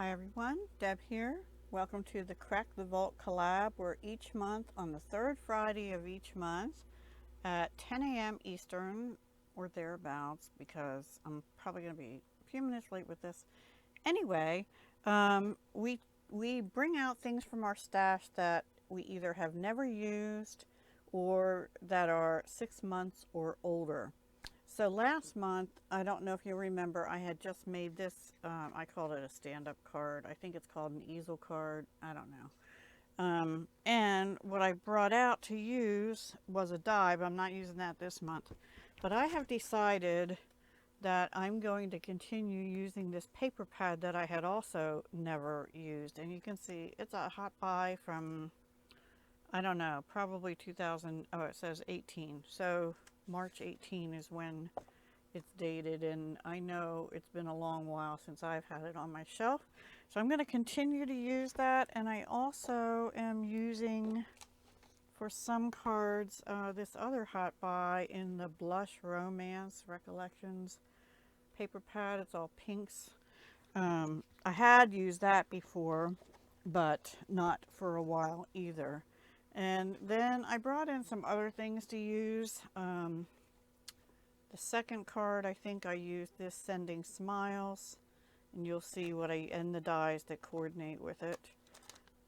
Hi everyone, Deb here. Welcome to the Crack the Vault collab, where each month on the third Friday of each month at 10 a.m. Eastern or thereabouts, because I'm probably going to be a few minutes late with this. Anyway, we bring out things from our stash that we either have never used or that are 6 months or older. So last month, I don't know if you remember, I had just made this, I called it a stand-up card. I think it's called an easel card. I don't know. And what I brought out to use was a die, but I'm not using that this month. But I have decided that I'm going to continue using this paper pad that I had also never used. And you can see it's a hot buy from, I don't know, probably 2000, oh, it says 18. So March 18 is when it's dated, and I know it's been a long while since I've had it on my shelf. So I'm going to continue to use that, and I also am using, for some cards, this other hot buy in the Blush Romance Recollections paper pad. It's all pinks. I had used that before, but not for a while either. And then I brought in some other things to use. The second card, I think I used this Sending Smiles, and you'll see what and the dies that coordinate with it.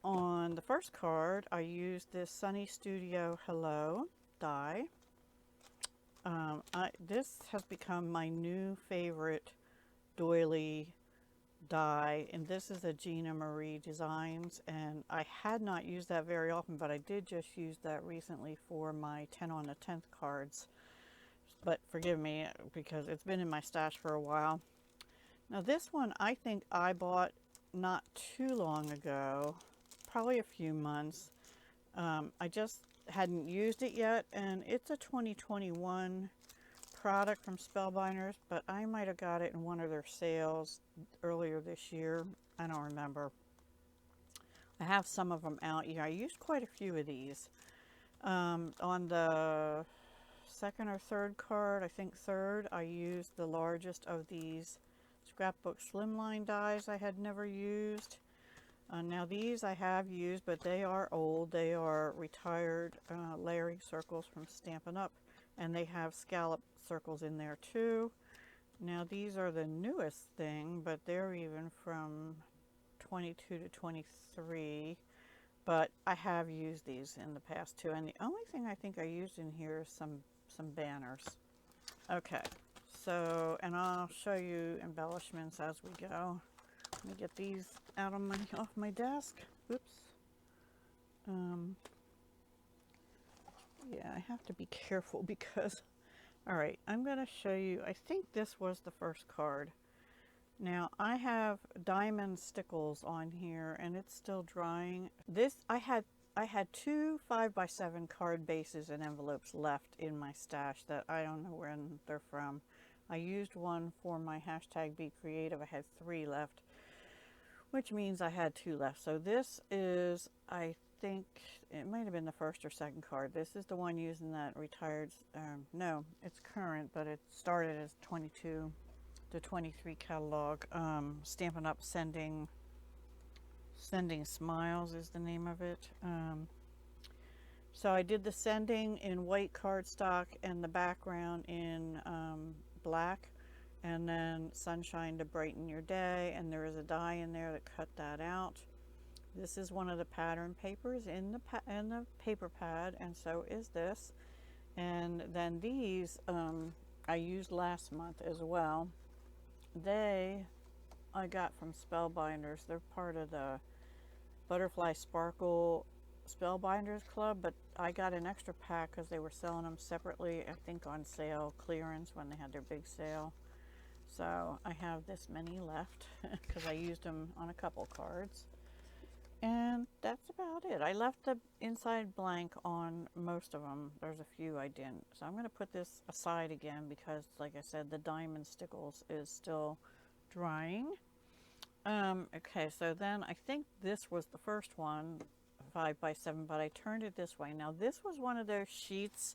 On the first card, I used this Sunny Studio Hello die. This has become my new favorite doily die, and this is a Gina Marie Designs, and I had not used that very often, but I did just use that recently for my 10 on the 10th cards. But forgive me, because it's been in my stash for a while. Now this one I think I bought not too long ago, probably a few months. I just hadn't used it yet, and it's a 2021 product from Spellbinders, but I might have got it in one of their sales earlier this year. I don't remember. I have some of them out. Yeah, I used quite a few of these. On the second or third card, I think third, I used the largest of these scrapbook slimline dies I had never used. Now these I have used, but they are old. They are retired layering circles from Stampin' Up, and they have scallop circles in there too. Now these are the newest thing, but they're even from 22 to 23. But I have used these in the past too, and the only thing I think I used in here is some banners. Okay, so, and I'll show you embellishments as we go. Let me get these out off my desk. Oops. Yeah, I have to be careful because, all right, I'm going to show you, I think this was the first card. Now I have diamond stickles on here, and it's still drying. This, I had 2 5x7 card bases and envelopes left in my stash that I don't know where they're from. I used one for my hashtag Be Creative. I had 3 left, which means I had 2 left. So this is, I think it might have been the first or second card. This is the one using that retired, no, it's current, but it started as 22 to 23 catalog. Stampin' Up Sending Smiles is the name of it. So I did the sending in white cardstock and the background in black, and then sunshine to brighten your day, and there is a die in there that cut that out. This is one of the pattern papers in the paper pad, and so is this. And then these I used last month as well. I got from Spellbinders. They're part of the Butterfly Sparkle Spellbinders Club, but I got an extra pack because they were selling them separately, I think on sale, clearance, when they had their big sale. So I have this many left because I used them on a couple cards. And that's about it. I left the inside blank on most of them. There's a few I didn't. So I'm going to put this aside again because, like I said, the diamond stickles is still drying. Okay, so then I think this was the first one, 5x7, but I turned it this way. Now this was one of those sheets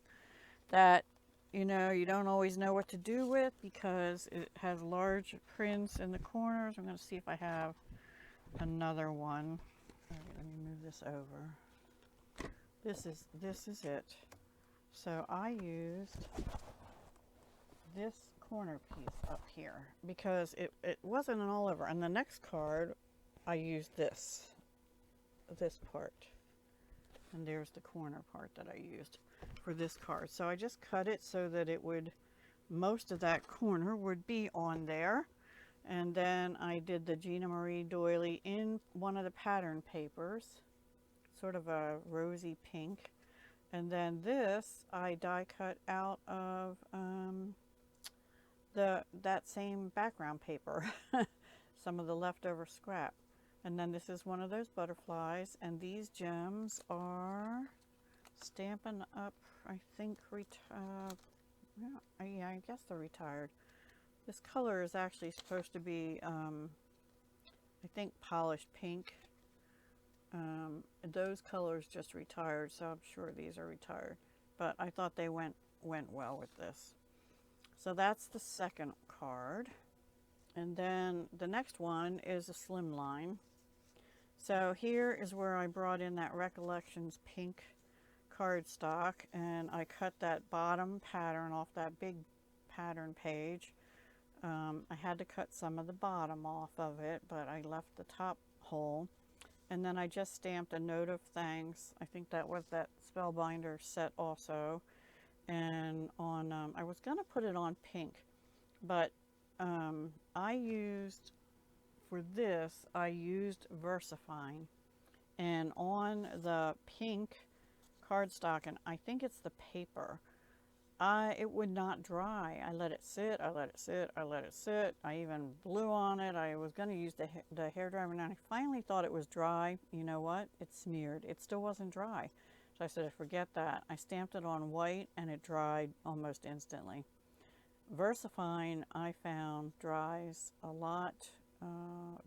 that, you know, you don't always know what to do with because it has large prints in the corners. I'm going to see if I have another one. All right, let me move this over. This is it. So I used this corner piece up here because it wasn't an all over. And the next card, I used this part. And there's the corner part that I used for this card. So I just cut it so that it would, most of that corner would be on there. And then I did the Gina Marie doily in one of the pattern papers, sort of a rosy pink. And then this I die cut out of that same background paper, some of the leftover scrap. And then this is one of those butterflies, and these gems are Stampin' Up, I think, yeah, I guess they're retired. This color is actually supposed to be, I think, polished pink. Those colors just retired, so I'm sure these are retired. But I thought they went well with this. So that's the second card. And then the next one is a slimline. So here is where I brought in that Recollections pink cardstock, and I cut that bottom pattern off that big pattern page. I had to cut some of the bottom off of it, but I left the top whole. And then I just stamped a note of thanks. I think that was that Spellbinder set also. And on, I was going to put it on pink, but I used, for this, I used VersaFine. And on the pink cardstock, and I think it's the paper, it would not dry. I let it sit, I let it sit, I let it sit. I even blew on it. I was going to use the hairdryer, and I finally thought it was dry. You know what? It smeared. It still wasn't dry. So I said, forget that. I stamped it on white, and it dried almost instantly. VersaFine, I found, dries a lot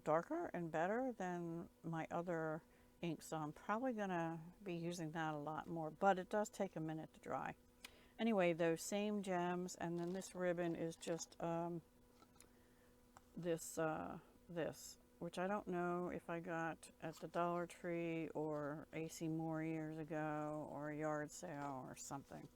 darker and better than my other ink, so I'm probably going to be using that a lot more, but it does take a minute to dry. Anyway, those same gems, and then this ribbon is just this, which I don't know if I got at the Dollar Tree or AC Moore years ago, or a yard sale or something.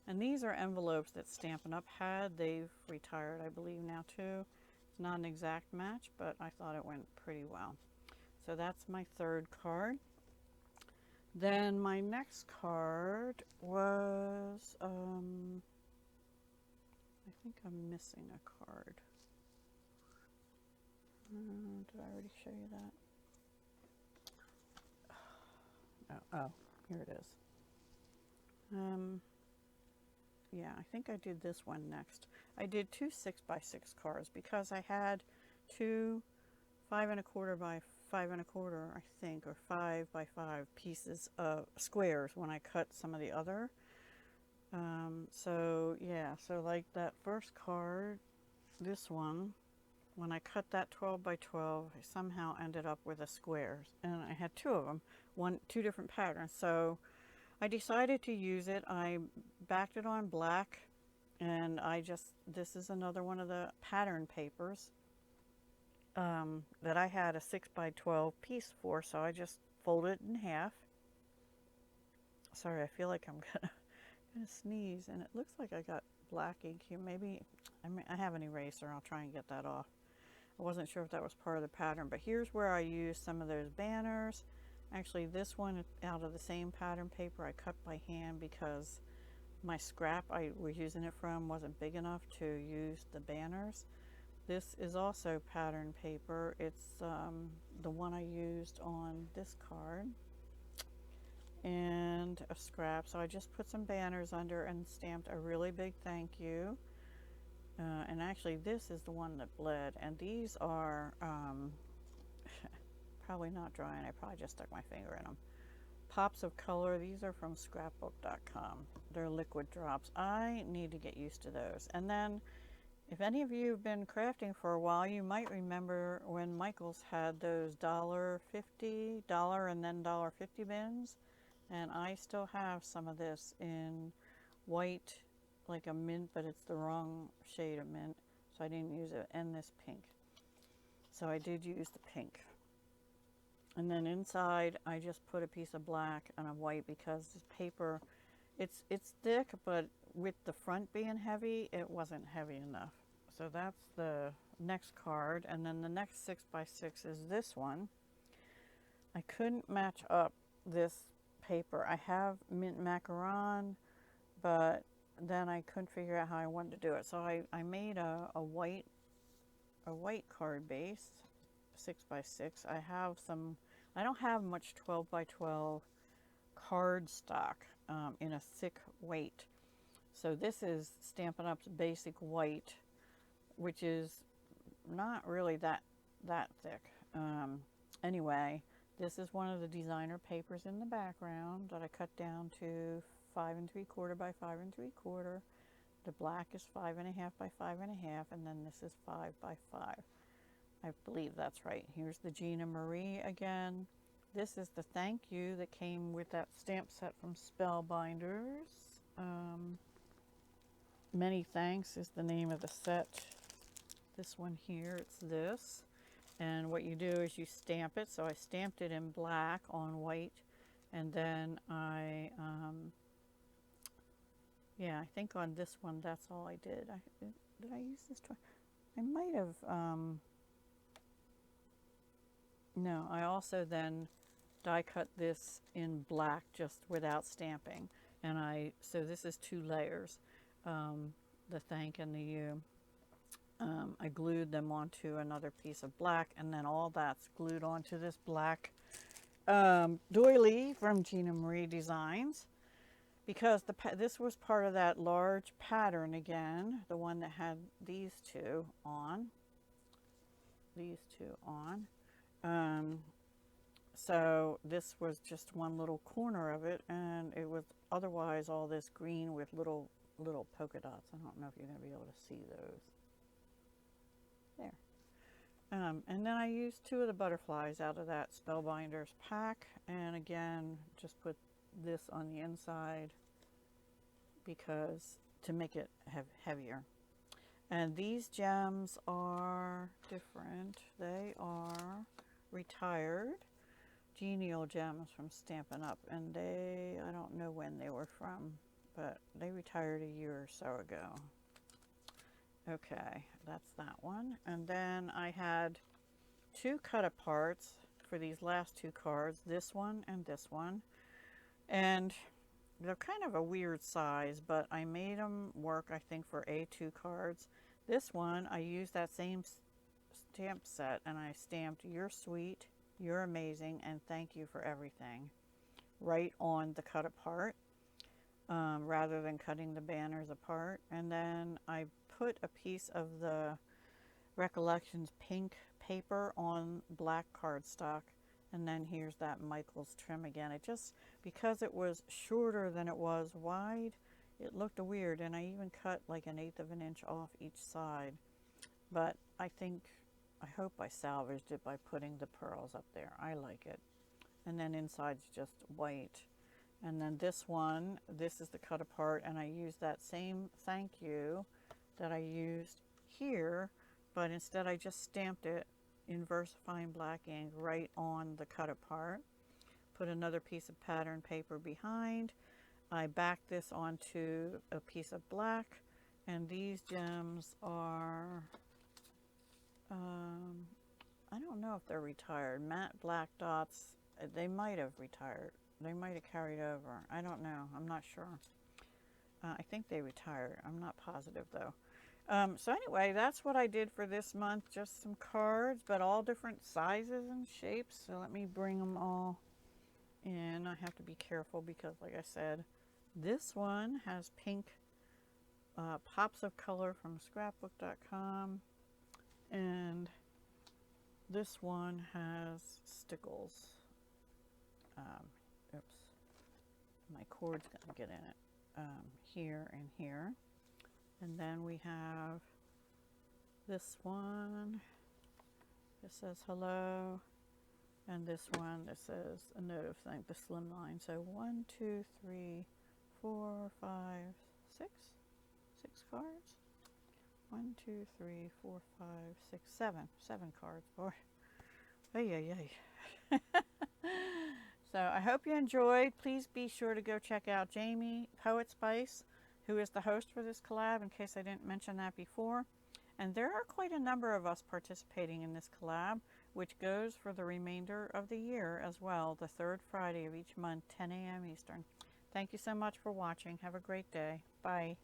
And these are envelopes that Stampin' Up had. They've retired, I believe, now too. It's not an exact match, but I thought it went pretty well. So that's my third card. Then my next card was, I think I'm missing a card. Did I already show you that? Oh, here it is. Yeah, I think I did this one next. I did two 6x6 cards because I had two 5 1/4 by 5 1/4, I think, or 5 by 5 pieces of squares when I cut some of the other. So yeah, so like that first card, this one, when I cut that 12 by 12, I somehow ended up with a square, and I had two of them, two different patterns. So I decided to use it. I backed it on black, and this is another one of the pattern papers that I had a 6 by 12 piece for, so I just folded it in half. Sorry, I feel like I'm gonna sneeze, and it looks like I got black ink here. Maybe, I have an eraser. I'll try and get that off. I wasn't sure if that was part of the pattern, but here's where I used some of those banners. Actually, this one out of the same pattern paper I cut by hand because my scrap I was using it from wasn't big enough to use the banners. This is also pattern paper. It's the one I used on this card, and a scrap. So I just put some banners under and stamped a really big thank you. And actually this is the one that bled, and these are probably not dry, and I probably just stuck my finger in them. Pops of color. These are from scrapbook.com. They're liquid drops. I need to get used to those. And then if any of you have been crafting for a while, you might remember when Michaels had those $1.50 and then $1.50 bins, and I still have some of this in white, like a mint, but it's the wrong shade of mint, so I didn't use it, and this pink. So I did use the pink. And then inside I just put a piece of black and a white because this paper, it's thick, but with the front being heavy, it wasn't heavy enough. So that's the next card. And then the next 6x6 is this one. I couldn't match up this paper. I have mint macaron, but then I couldn't figure out how I wanted to do it. So I made a white card base, 6x6. I don't have much 12x12 card stock in a thick weight. So this is Stampin' Up's basic white, which is not really that thick. Anyway, this is one of the designer papers in the background that I cut down to 5 3/4 by 5 3/4. The black is 5.5 by 5.5, and then this is 5 by 5. I believe that's right. Here's the Gina Marie again. This is the thank you that came with that stamp set from Spellbinders. Many Thanks is the name of the set. This one here, it's this. And what you do is you stamp it. So I stamped it in black on white, and then I think on this one, that's all I did. Did I use this twice? I might have, no, I also then die cut this in black just without stamping. And so this is 2 layers, the thank and the you. I glued them onto another piece of black, and then all that's glued onto this black doily from Gina Marie Designs, because this was part of that large pattern again, the one that had these two on. So this was just one little corner of it, and it was otherwise all this green with little polka dots. I don't know if you're going to be able to see those. There. And then I used 2 of the butterflies out of that Spellbinders pack, and again just put this on the inside because to make it heavier. And these gems are different. They are retired genial gems from Stampin' Up, and I don't know when they were from, but they retired a year or so ago. Okay, that's that one. And then I had 2 cut aparts for these last 2 cards, this one and this one. And they're kind of a weird size, but I made them work, I think, for A2 cards. This one, I used that same stamp set, and I stamped "You're sweet, you're amazing, and thank you for everything" right on the cut apart, rather than cutting the banners apart. And then I put a piece of the Recollections pink paper on black cardstock, and then here's that Michael's trim again. It just, because it was shorter than it was wide, it looked weird, and I even cut like 1/8 of an inch off each side. But I hope I salvaged it by putting the pearls up there. I like it. And then inside's just white. And then this one, this is the cut apart, and I used that same thank you that I used here, but instead I just stamped it in VersaFine black ink right on the cut apart. Put another piece of pattern paper behind. I backed this onto a piece of black, and these gems are, I don't know if they're retired. Matte black dots, they might have retired. They might have carried over. I don't know. I'm not sure. I think they retired. I'm not positive though. So anyway, that's what I did for this month. Just some cards, but all different sizes and shapes. So let me bring them all in. I have to be careful because, like I said, this one has pink pops of color from scrapbook.com, and this one has stickles. Oops, my cord's gonna get in it. Here and here. And then we have this one. It says hello. And this one that says a note of thank, the slim line. So 1, 2, 3, 4, 5, 6. 6 cards. 1, 2, 3, 4, 5, 6, 7. 7 cards. Boy. Ay, ay, ay. So I hope you enjoyed. Please be sure to go check out Jamie Poetspice, who is the host for this collab, in case I didn't mention that before. And there are quite a number of us participating in this collab, which goes for the remainder of the year as well, the third Friday of each month, 10 a.m. Eastern. Thank you so much for watching. Have a great day. Bye.